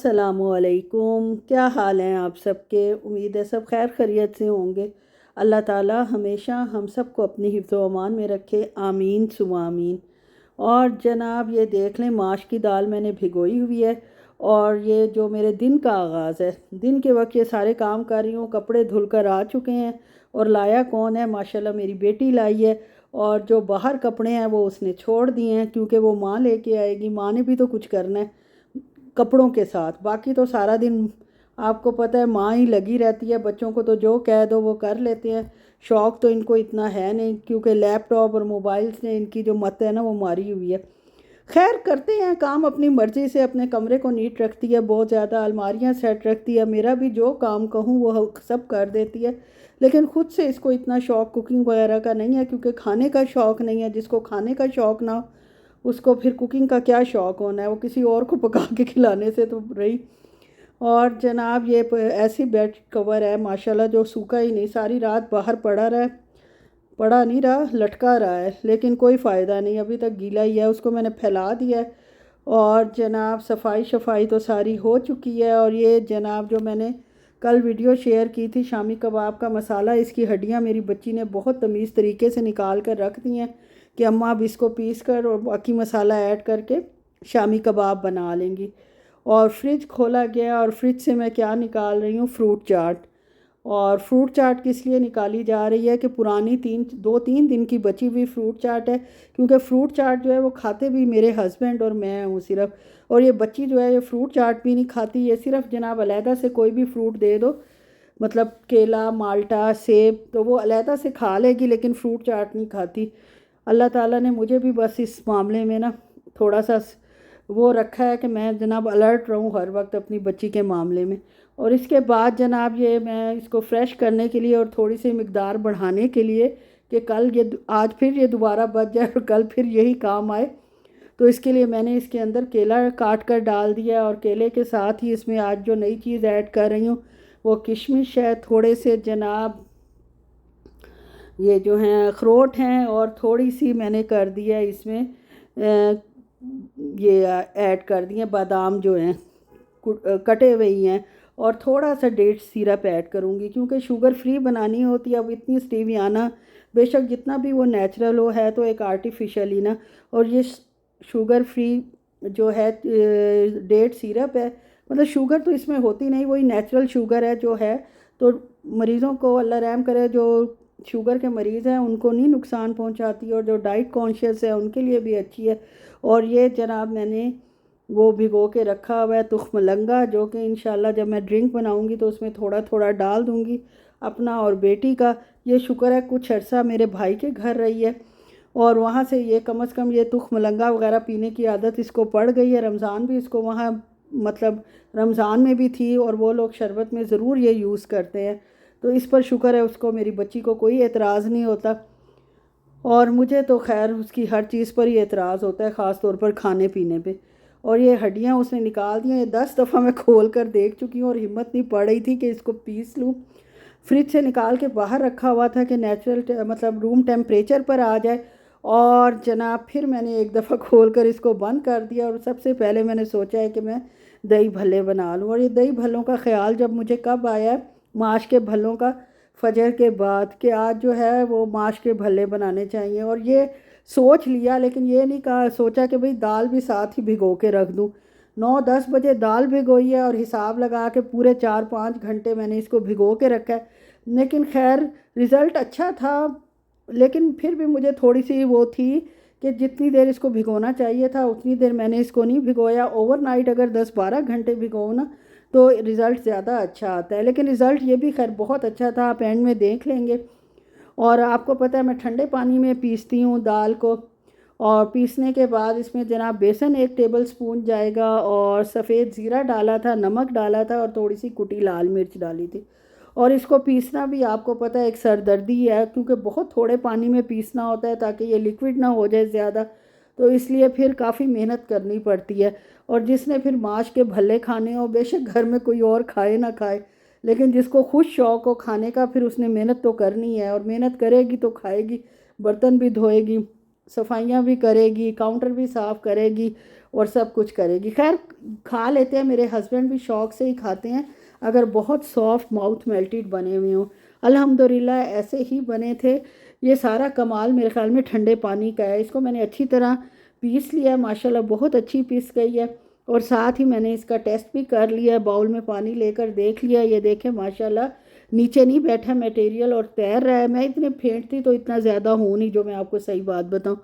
अस्सलामुअलैकुम। क्या हाल हैं आप सबके? उम्मीद है सब खैर खैरियत से होंगे। अल्लाह ताला हमेशा हम सबको अपनी हिफ्ज़ व अमान में रखे, आमीन सुमा आमीन। और जनाब ये देख लें, माश की दाल मैंने भिगोई हुई है और ये जो मेरे दिन का आगाज़ है, दिन के वक्त ये सारे काम कर रही हूँ। कपड़े धुल कर आ चुके हैं और लाया कौन है? माशाल्लाह मेरी बेटी लाई है। और जो बाहर कपड़े हैं वो उसने छोड़ दिए हैं क्योंकि वो माँ लेके आएगी। माँ ने भी तो कुछ करना है कपड़ों के साथ। बाकी तो सारा दिन आपको पता है माँ ही लगी रहती है। बच्चों को तो जो कह दो वो कर लेते हैं। शौक़ तो इनको इतना है नहीं क्योंकि लैपटॉप और मोबाइल्स ने इनकी जो मत है ना वो मारी हुई है। खैर करते हैं काम अपनी मर्ज़ी से। अपने कमरे को नीट रखती है, बहुत ज़्यादा अलमारियाँ सेट रखती है। मेरा भी जो काम कहूँ वो सब कर देती है। लेकिन ख़ुद से इसको इतना शौक़ कुकिंग वगैरह का नहीं है क्योंकि खाने का शौक़ नहीं है। जिसको खाने का शौक़ ना हो उसको फिर कुकिंग का क्या शौक़ होना है? वो किसी और को पका के खिलाने से तो रही। और जनाब ये ऐसी बेड कवर है माशाल्लाह जो सूखा ही नहीं, सारी रात बाहर पड़ा नहीं रहा, लटका रहा है। लेकिन कोई फ़ायदा नहीं, अभी तक गीला ही है। उसको मैंने फैला दिया है और जनाब सफाई तो सारी हो चुकी है। और ये जनाब जो मैंने कल वीडियो शेयर की थी शामी कबाब का मसाला, इसकी हड्डियाँ मेरी बच्ची ने बहुत तमीज़ तरीके से निकाल कर रख दी हैं कि अम्मा अब इसको पीस कर और बाकी मसाला ऐड करके शामी कबाब बना लेंगी। और फ्रिज खोला गया और फ्रिज से मैं क्या निकाल रही हूँ? फ्रूट चाट। और फ्रूट चाट किस लिए निकाली जा रही है कि पुरानी 2-3 दिन की बची हुई फ्रूट चाट है। क्योंकि फ्रूट चाट जो है वो खाते भी मेरे हस्बैंड और मैं हूँ सिर्फ। और ये बच्ची जो है ये फ्रूट चाट भी नहीं खाती। ये सिर्फ जनाब अलहदा से कोई भी फ्रूट दे दो, मतलब केला, माल्टा, सेब, तो वो अलहदा से खा लेगी लेकिन फ्रूट चाट नहीं खाती। अल्लाह ताला ने मुझे भी बस इस मामले में ना थोड़ा सा वो रखा है कि मैं जनाब अलर्ट रहूं हर वक्त अपनी बच्ची के मामले में। और इसके बाद जनाब ये मैं इसको फ्रेश करने के लिए और थोड़ी सी मिकदार बढ़ाने के लिए कि कल ये आज फिर ये दोबारा बच जाए और कल फिर यही काम आए, तो इसके लिए मैंने इसके अंदर केला काट कर डाल दिया। और केले के साथ ही इसमें आज जो नई चीज़ ऐड कर रही हूँ वो किशमिश है, थोड़े से जनाब ये जो हैं अखरोट हैं, और थोड़ी सी मैंने कर दिया इसमें ये ऐड कर दिए बादाम जो हैं कटे हुए ही हैं। और थोड़ा सा डेट सिरप ऐड करूँगी क्योंकि शुगर फ्री बनानी होती है। अब इतनी स्टीवियाना बेशक जितना भी वो नेचुरल हो है तो एक आर्टिफिशियल ही ना। और ये शुगर फ्री जो है डेट सिरप है, मतलब शुगर तो इसमें होती नहीं, वही नेचुरल शुगर है जो है। तो मरीज़ों को अल्लाह रहम करे, जो शुगर के मरीज़ हैं उनको नहीं नुकसान पहुंचाती और जो डाइट कॉन्शियस है उनके लिए भी अच्छी है। और ये जनाब मैंने वो भिगो के रखा हुआ है तुख्म लंगा, जो कि इंशाल्लाह जब मैं ड्रिंक बनाऊंगी तो उसमें थोड़ा थोड़ा डाल दूंगी अपना और बेटी का। ये शुक्र है कुछ अर्सा मेरे भाई के घर रही है और वहाँ से ये कम से कम ये तुख्म लंगा वगैरह पीने की आदत इसको पड़ गई है। रमज़ान भी इसको वहाँ, मतलब रमज़ान में भी थी और वो लोग शरबत में ज़रूर ये यूज़ करते हैं। तो इस पर शुक्र है उसको, मेरी बच्ची को कोई एतराज़ नहीं होता। और मुझे तो खैर उसकी हर चीज़ पर ही एतराज़ होता है, ख़ास तौर पर खाने पीने पे। और ये हड्डियाँ उसने निकाल दी हैं। ये 10 दफ़ा मैं खोल कर देख चुकी हूँ और हिम्मत नहीं पड़ रही थी कि इसको पीस लूँ। फ्रिज से निकाल के बाहर रखा हुआ था कि नेचुरल मतलब रूम टेम्परेचर पर आ जाए। और जनाब फिर मैंने एक दफ़ा खोल कर इसको बंद कर दिया और सबसे पहले मैंने सोचा है कि मैं दही भल्ले बना लूँ। और ये दही भल्लों का ख़्याल जब मुझे कब आया, माश के भल्लों का, फजर के बाद, कि आज जो है वो माश के भल्ले बनाने चाहिए। और ये सोच लिया, लेकिन ये नहीं कहा सोचा कि भाई दाल भी साथ ही भिगो के रख दूँ। 9-10 बजे दाल भिगोई है और हिसाब लगा के पूरे 4-5 घंटे मैंने इसको भिगो के रखा है। लेकिन खैर रिज़ल्ट अच्छा था, लेकिन फिर भी मुझे थोड़ी सी वो थी कि जितनी देर इसको भिगोना चाहिए था उतनी देर मैंने इसको नहीं भिगोया। ओवरनाइट अगर 10-12 घंटे भिगो ना तो रिज़ल्ट ज़्यादा अच्छा आता है। लेकिन रिज़ल्ट ये भी खैर बहुत अच्छा था, आप एंड में देख लेंगे। और आपको पता है मैं ठंडे पानी में पीसती हूँ दाल को, और पीसने के बाद इसमें जनाब बेसन 1 टेबल स्पून जाएगा और सफ़ेद ज़ीरा डाला था, नमक डाला था और थोड़ी सी कुटी लाल मिर्च डाली थी। और इसको पीसना भी आपको पता है एक सरदर्दी है क्योंकि बहुत थोड़े पानी में पीसना होता है ताकि ये लिक्विड ना हो जाए ज़्यादा, तो इसलिए फिर काफ़ी मेहनत करनी पड़ती है। और जिसने फिर माश के भल्ले खाने हो, बेशक घर में कोई और खाए ना खाए, लेकिन जिसको खुद शौक़ हो खाने का फिर उसने मेहनत तो करनी है। और मेहनत करेगी तो खाएगी, बर्तन भी धोएगी, सफाइयाँ भी करेगी, काउंटर भी साफ़ करेगी और सब कुछ करेगी। खैर खा लेते हैं, मेरे हस्बैंड भी शौक़ से ही खाते हैं अगर बहुत सॉफ्ट माउथ मेल्टेड बने हुए हों। अल्हम्दुलिल्लाह ऐसे ही बने थे। ये सारा कमाल मेरे ख़्याल में ठंडे पानी का है। इसको मैंने अच्छी तरह पीस लिया, माशाल्लाह बहुत अच्छी पीस गई है। और साथ ही मैंने इसका टेस्ट भी कर लिया, बाउल में पानी लेकर देख लिया। ये देखें माशाल्लाह नीचे नहीं बैठा मटेरियल और तैर रहा है। मैं इतने फेंटती तो इतना ज़्यादा हूँ नहीं, जो मैं आपको सही बात बताऊँ,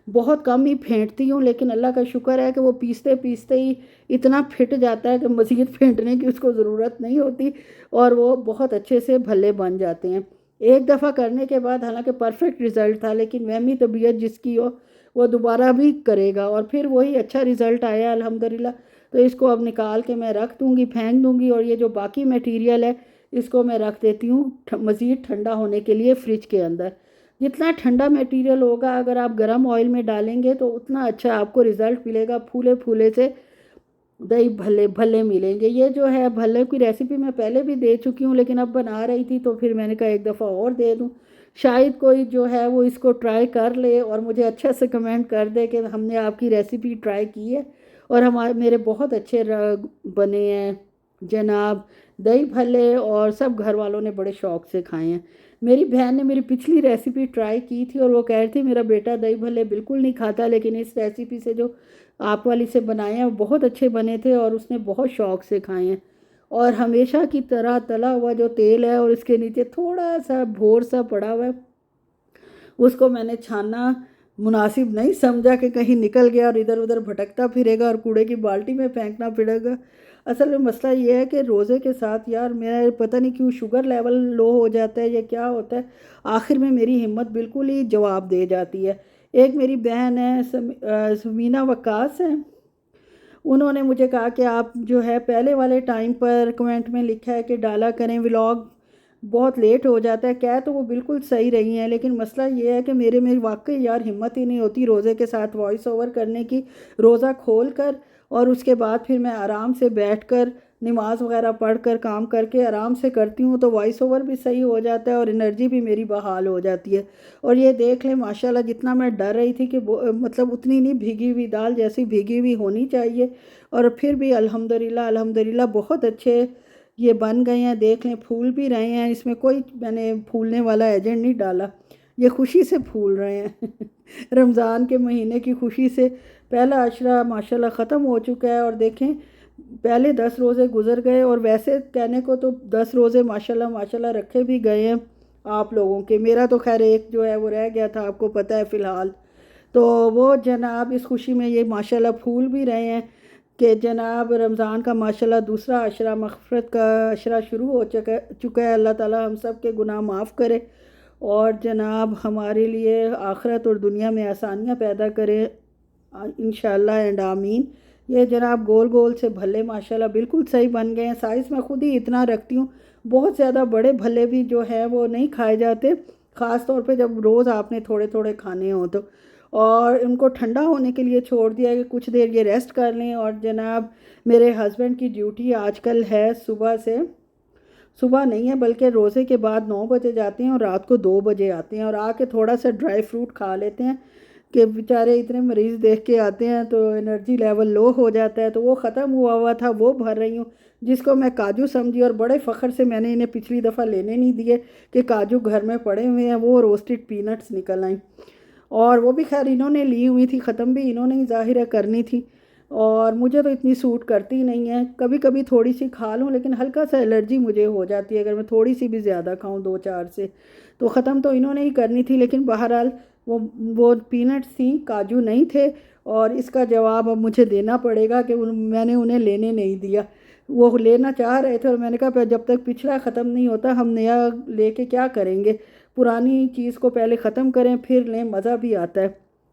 बहुत कम ही फेंटती हूँ। लेकिन अल्लाह का शुक्र है कि वो पीसते पीसते ही इतना फिट जाता है कि मज़ीद फेंटने की उसको ज़रूरत नहीं होती और वो बहुत अच्छे से भल्ले बन जाते हैं। एक दफ़ा करने के बाद हालांकि परफेक्ट रिज़ल्ट था, लेकिन वहमी तबीयत जिसकी हो वो दोबारा भी करेगा और फिर वही अच्छा रिज़ल्ट आया अल्हम्दुलिल्लाह। तो इसको अब निकाल के मैं रख दूँगी, फेंक दूँगी। और ये जो बाकी मटीरियल है इसको मैं रख देती हूँ मज़ीद ठंडा होने के लिए फ्रिज के अंदर। जितना ठंडा मटेरियल होगा अगर आप गर्म ऑयल में डालेंगे तो उतना अच्छा आपको रिज़ल्ट मिलेगा, फूले फूले से दही भल्ले भल्ले मिलेंगे। ये जो है भल्ले की रेसिपी मैं पहले भी दे चुकी हूँ, लेकिन अब बना रही थी तो फिर मैंने कहा एक दफ़ा और दे दूँ, शायद कोई जो है वो इसको ट्राई कर ले और मुझे अच्छा से कमेंट कर दे कि हमने आपकी रेसिपी ट्राई की है और हमारे मेरे बहुत अच्छे बने हैं जनाब दही भल्ले, और सब घर वालों ने बड़े शौक़ से खाए हैं। मेरी बहन ने मेरी पिछली रेसिपी ट्राई की थी और वो कह रही थी मेरा बेटा दही भल्ले बिल्कुल नहीं खाता, लेकिन इस रेसिपी से जो आप वाली से बनाए हैं वो बहुत अच्छे बने थे और उसने बहुत शौक़ से खाए हैं। और हमेशा की तरह तला हुआ जो तेल है और इसके नीचे थोड़ा सा भोर सा पड़ा हुआ है, उसको मैंने छानना मुनासिब नहीं समझा कि कहीं निकल गया और इधर उधर भटकता फिरेगा और कूड़े की बाल्टी में फेंकना पड़ेगा। असल में मसला ये है कि रोज़े के साथ यार मेरा पता नहीं क्यों शुगर लेवल लो हो जाता है या क्या होता है, आखिर में मेरी हिम्मत बिल्कुल ही जवाब दे जाती है। एक मेरी बहन है समीना वक्कास है, उन्होंने मुझे कहा कि आप जो है पहले वाले टाइम पर कमेंट में लिखा है कि डाला करें व्लॉग, बहुत लेट हो जाता है। क्या तो वो बिल्कुल सही रही हैं, लेकिन मसला ये है कि मेरी वाकई यार हिम्मत ही नहीं होती रोज़े के साथ वॉइस ओवर करने की। रोज़ा खोल कर और उसके बाद फिर मैं आराम से बैठ कर नमाज वगैरह पढ़ कर काम करके आराम से करती हूँ तो वॉइस ओवर भी सही हो जाता है और एनर्जी भी मेरी बहाल हो जाती है। और ये देख लें माशाल्लाह जितना मैं डर रही थी कि मतलब उतनी नहीं भीगी हुई दाल जैसी भीगी हुई होनी चाहिए, और फिर भी अल्हम्दुलिल्लाह अल्हम्दुलिल्लाह बहुत अच्छे ये बन गए हैं। देख लें फूल भी रहे हैं, इसमें कोई मैंने फूलने वाला एजेंट नहीं डाला, ये खुशी से फूल रहे हैं रमज़ान के महीने की खुशी से पहला अशरा माशाल्लाह ख़त्म हो चुका है और देखें पहले 10 रोज़े गुजर गए और वैसे कहने को तो 10 रोज़े माशाल्लाह माशाल्लाह रखे भी गए हैं आप लोगों के। मेरा तो खैर एक जो है वो रह गया था, आपको पता है फ़िलहाल। तो वो जनाब इस खुशी में ये माशाल्लाह फूल भी रहे हैं कि जनाब रमज़ान का माशाल्लाह दूसरा अशरा मग़फ़िरत का अशरा शुरू हो चुका है। अल्लाह ताला हम सब के गुनाह माफ़ करे और जनाब हमारे लिए आखिरत और दुनिया में आसानियाँ पैदा करे इंशाअल्लाह एंड आमीन। ये जनाब गोल गोल से भल्ले माशाल्लाह बिल्कुल सही बन गए हैं। साइज़ मैं खुद ही इतना रखती हूँ, बहुत ज़्यादा बड़े भल्ले भी जो है वो नहीं खाए जाते, ख़ास तौर पे जब रोज़ आपने थोड़े थोड़े खाने हो तो। और इनको ठंडा होने के लिए छोड़ दिया कि कुछ देर ये रेस्ट कर लें। और जनाब मेरे हस्बैंड की ड्यूटी आजकल है सुबह से, सुबह नहीं है बल्कि रोज़े के बाद 9 बजे जाते हैं और रात को 2 बजे आते हैं और आके थोड़ा सा ड्राई फ्रूट खा लेते हैं कि बेचारे इतने मरीज़ देख के आते हैं तो एनर्जी लेवल लो हो जाता है। तो वो ख़त्म हुआ हुआ था वो भर रही हूँ, जिसको मैं काजू समझी और बड़े फ़ख्र से मैंने इन्हें पिछली दफ़ा लेने नहीं दिए कि काजू घर में पड़े हुए हैं, वो रोस्टेड पीनट्स निकल आई और वो भी खैर इन्होंने ली हुई थी, ख़त्म भी इन्होंने ही ज़ाहिर है करनी थी और मुझे तो इतनी सूट करती नहीं है। कभी कभी थोड़ी सी खा लूँ लेकिन हल्का सा एलर्जी मुझे हो जाती है अगर मैं थोड़ी सी भी ज़्यादा खाऊँ 2-4 से। तो ख़त्म तो इन्होंने ही करनी थी, लेकिन बहरहाल वो पीनट्स थी, काजू नहीं थे और इसका जवाब अब मुझे देना पड़ेगा कि मैंने उन्हें लेने नहीं दिया। वो लेना चाह रहे थे और मैंने कहा जब तक पिछला ख़त्म नहीं होता हम नया लेके क्या करेंगे, पुरानी चीज़ को पहले ख़त्म करें फिर लें, मज़ा भी आता है।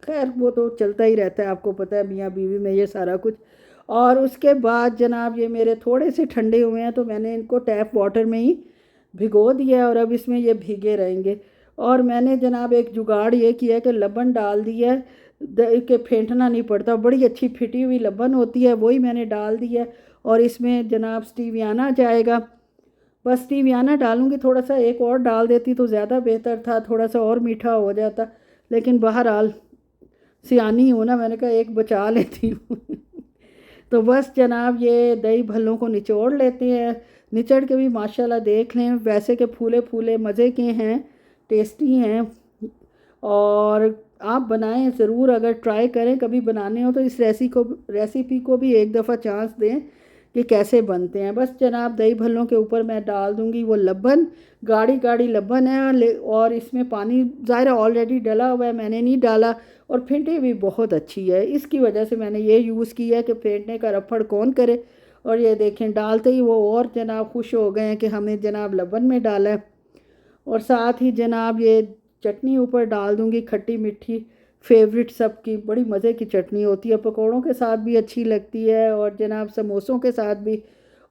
खैर वो तो चलता ही रहता है, आपको पता है मियाँ बीवी में ये सारा कुछ। और उसके बाद जनाब ये मेरे थोड़े से ठंडे हुए हैं तो मैंने इनको टैप वाटर में ही भिगो दिया है और अब इसमें ये भीगे रहेंगे। और मैंने जनाब एक जुगाड़ ये किया कि लबन डाल दिया है कि फेंटना नहीं पड़ता, बड़ी अच्छी फिटी हुई लबन होती है वही मैंने डाल दिया और इसमें जनाब स्टीवियाना जाएगा। बस स्टीवियाना डालूँगी, थोड़ा सा एक और डाल देती तो ज़्यादा बेहतर था, थोड़ा सा और मीठा हो जाता, लेकिन बहरहाल सियानी हूँ ना, मैंने कहा एक बचा लेती हूँ। तो बस जनाब ये दही भल्लों को निचोड़ लेते हैं। निचड़ के भी माशाल्लाह देख लें वैसे के फूले फूले मज़े के हैं, टेस्टी हैं। और आप बनाएं ज़रूर, अगर ट्राई करें कभी बनाने हो तो इस रेसिपी को भी एक दफ़ा चांस दें कि कैसे बनते हैं। बस जनाब दही भल्लों के ऊपर मैं डाल दूंगी वो लबन, गाढ़ी गाढ़ी लबन है, और इसमें पानी ज़ाहिर ऑलरेडी डला हुआ है, मैंने नहीं डाला। और फेंटे भी बहुत अच्छी है, इसकी वजह से मैंने ये यूज़ किया है कि फेंटने का रफड़ कौन करे। और ये देखें डालते ही वो और जनाब खुश हो गए हैं कि हमने जनाब लबन में डाला है। और साथ ही जनाब ये चटनी ऊपर डाल दूंगी, खट्टी मीठी, फेवरेट सबकी, बड़ी मज़े की चटनी होती है, पकौड़ों के साथ भी अच्छी लगती है और जनाब समोसों के साथ भी।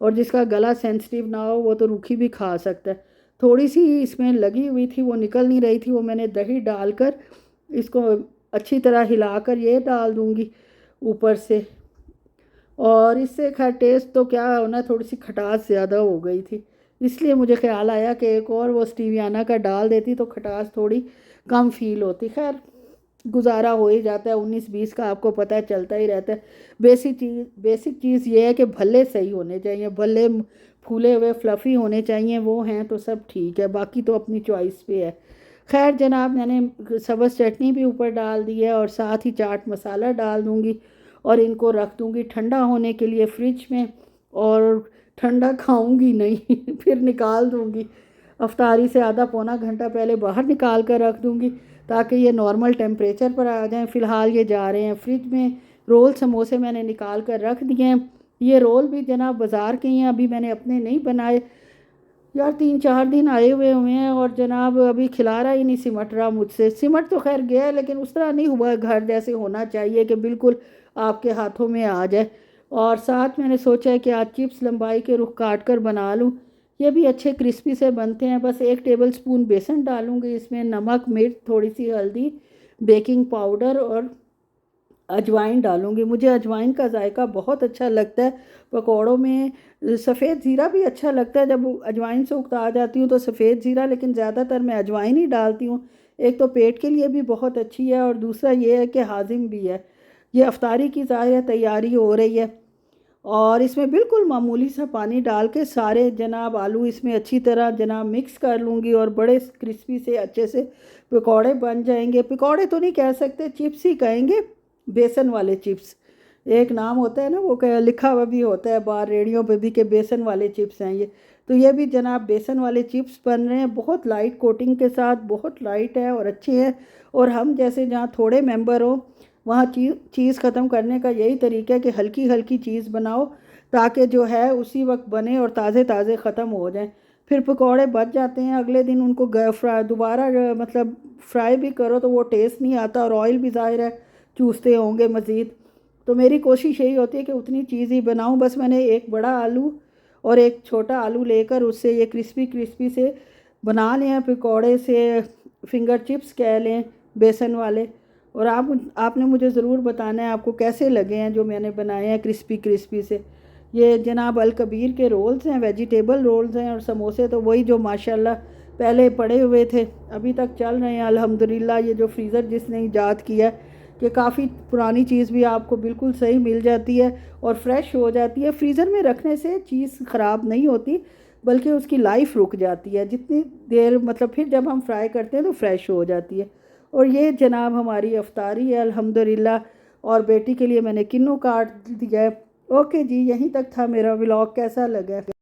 और जिसका गला सेंसिटिव ना हो वो तो रूखी भी खा सकता है। थोड़ी सी इसमें लगी हुई थी, वो निकल नहीं रही थी, वो मैंने दही डालकर इसको अच्छी तरह हिलाकर ये डाल दूंगी ऊपर से। और इससे खैर टेस्ट तो क्या होना, थोड़ी सी खटास ज़्यादा हो गई थी, इसलिए मुझे ख्याल आया कि एक और वो स्टीवियाना का डाल देती तो खटास थोड़ी कम फील होती। खैर गुजारा हो ही जाता है, 19-20 का आपको पता है चलता ही रहता है। बेसिक चीज़ ये है कि भल्ले सही होने चाहिए, भल्ले फूले हुए फ्लफ़ी होने चाहिए, वो हैं तो सब ठीक है, बाकी तो अपनी चॉइस पे है। खैर जनाब मैंने सब्ज़ चटनी भी ऊपर डाल दी है और साथ ही चाट मसाला डाल दूँगी और इनको रख दूँगी ठंडा होने के लिए फ्रिज में। और ठंडा खाऊंगी नहीं फिर निकाल दूँगी, अफ्तारी से आधा पौना घंटा पहले बाहर निकाल कर रख दूँगी ताकि ये नॉर्मल टेम्परेचर पर आ जाएं। फ़िलहाल ये जा रहे हैं फ्रिज में। रोल समोसे मैंने निकाल कर रख दिए हैं। ये रोल भी जनाब बाज़ार के ही हैं, अभी मैंने अपने नहीं बनाए यार, 3-4 दिन आए हुए हैं और जनाब अभी खिला रहा ही नहीं, सिमट रहा मुझसे। सिमट तो खैर गया है लेकिन उस तरह नहीं हुआ, घर जैसे होना चाहिए कि बिल्कुल आपके हाथों में आ जाए। और साथ मैंने सोचा है कि आज चिप्स लंबाई के रुख काट कर बना लूँ, ये भी अच्छे क्रिस्पी से बनते हैं। बस 1 टेबल स्पून बेसन डालूँगी इसमें, नमक मिर्च थोड़ी सी हल्दी, बेकिंग पाउडर और अजवाइन डालूँगी। मुझे अजवाइन का जायका बहुत अच्छा लगता है पकौड़ों में। सफ़ेद ज़ीरा भी अच्छा लगता है, जब अजवाइन से उकता जाती हूँ तो सफ़ेद ज़ीरा, लेकिन ज़्यादातर मैं अजवाइन ही डालती हूँ। एक तो पेट के लिए भी बहुत अच्छी है और दूसरा ये है कि हाजिम भी है। ये अफ्तारी की ज़ाहिर है तैयारी हो रही है और इसमें बिल्कुल मामूली सा पानी डाल के सारे जनाब आलू इसमें अच्छी तरह जनाब मिक्स कर लूँगी और बड़े क्रिस्पी से अच्छे से पकौड़े बन जाएंगे। पकौड़े तो नहीं कह सकते, चिप्स ही कहेंगे, बेसन वाले चिप्स। एक नाम होता है ना, वो क्या लिखा हुआ भी होता है बाहर रेडियो पे भी कि बेसन वाले चिप्स हैं ये। तो ये भी जनाब बेसन वाले चिप्स बन रहे हैं, बहुत लाइट कोटिंग के साथ, बहुत लाइट है और अच्छे हैं। और हम जैसे जहाँ थोड़े मेंबर हो वहाँ चीज़ ख़त्म करने का यही तरीका है कि हल्की हल्की चीज़ बनाओ ताकि जो है उसी वक्त बने और ताज़े ताज़े ख़त्म हो जाएं। फिर पकौड़े बच जाते हैं, अगले दिन उनको फ्राई दोबारा मतलब फ्राई भी करो तो वो टेस्ट नहीं आता और ऑयल भी ज़ाहिर है चूसते होंगे मज़ीद। तो मेरी कोशिश यही होती है कि उतनी चीज़ ही बनाऊं। बस मैंने एक बड़ा आलू और एक छोटा आलू लेकर उससे ये क्रिस्पी क्रिस्पी से बना लें पकौड़े से, फिंगर चिप्स कह लें बेसन वाले। और आपने मुझे ज़रूर बताना है आपको कैसे लगे हैं जो मैंने बनाए हैं क्रिस्पी क्रिस्पी से। ये जनाब अल कबीर के रोल्स हैं, वेजिटेबल रोल्स हैं, और समोसे तो वही जो माशाल्लाह पहले पड़े हुए थे अभी तक चल रहे हैं अल्हम्दुलिल्लाह। ये जो फ्रीज़र जिसने ईजाद किया है कि काफ़ी पुरानी चीज़ भी आपको बिल्कुल सही मिल जाती है और फ्रेश हो जाती है। फ्रीज़र में रखने से चीज़ ख़राब नहीं होती बल्कि उसकी लाइफ रुक जाती है, जितनी देर मतलब फिर जब हम फ्राई करते हैं तो फ्रेश हो जाती है। और ये जनाब हमारी अफ्तारी है अल्हम्दुलिल्लाह। और बेटी के लिए मैंने किन्नू काट दिया है। ओके जी, यहीं तक था मेरा व्लॉग, कैसा लगा?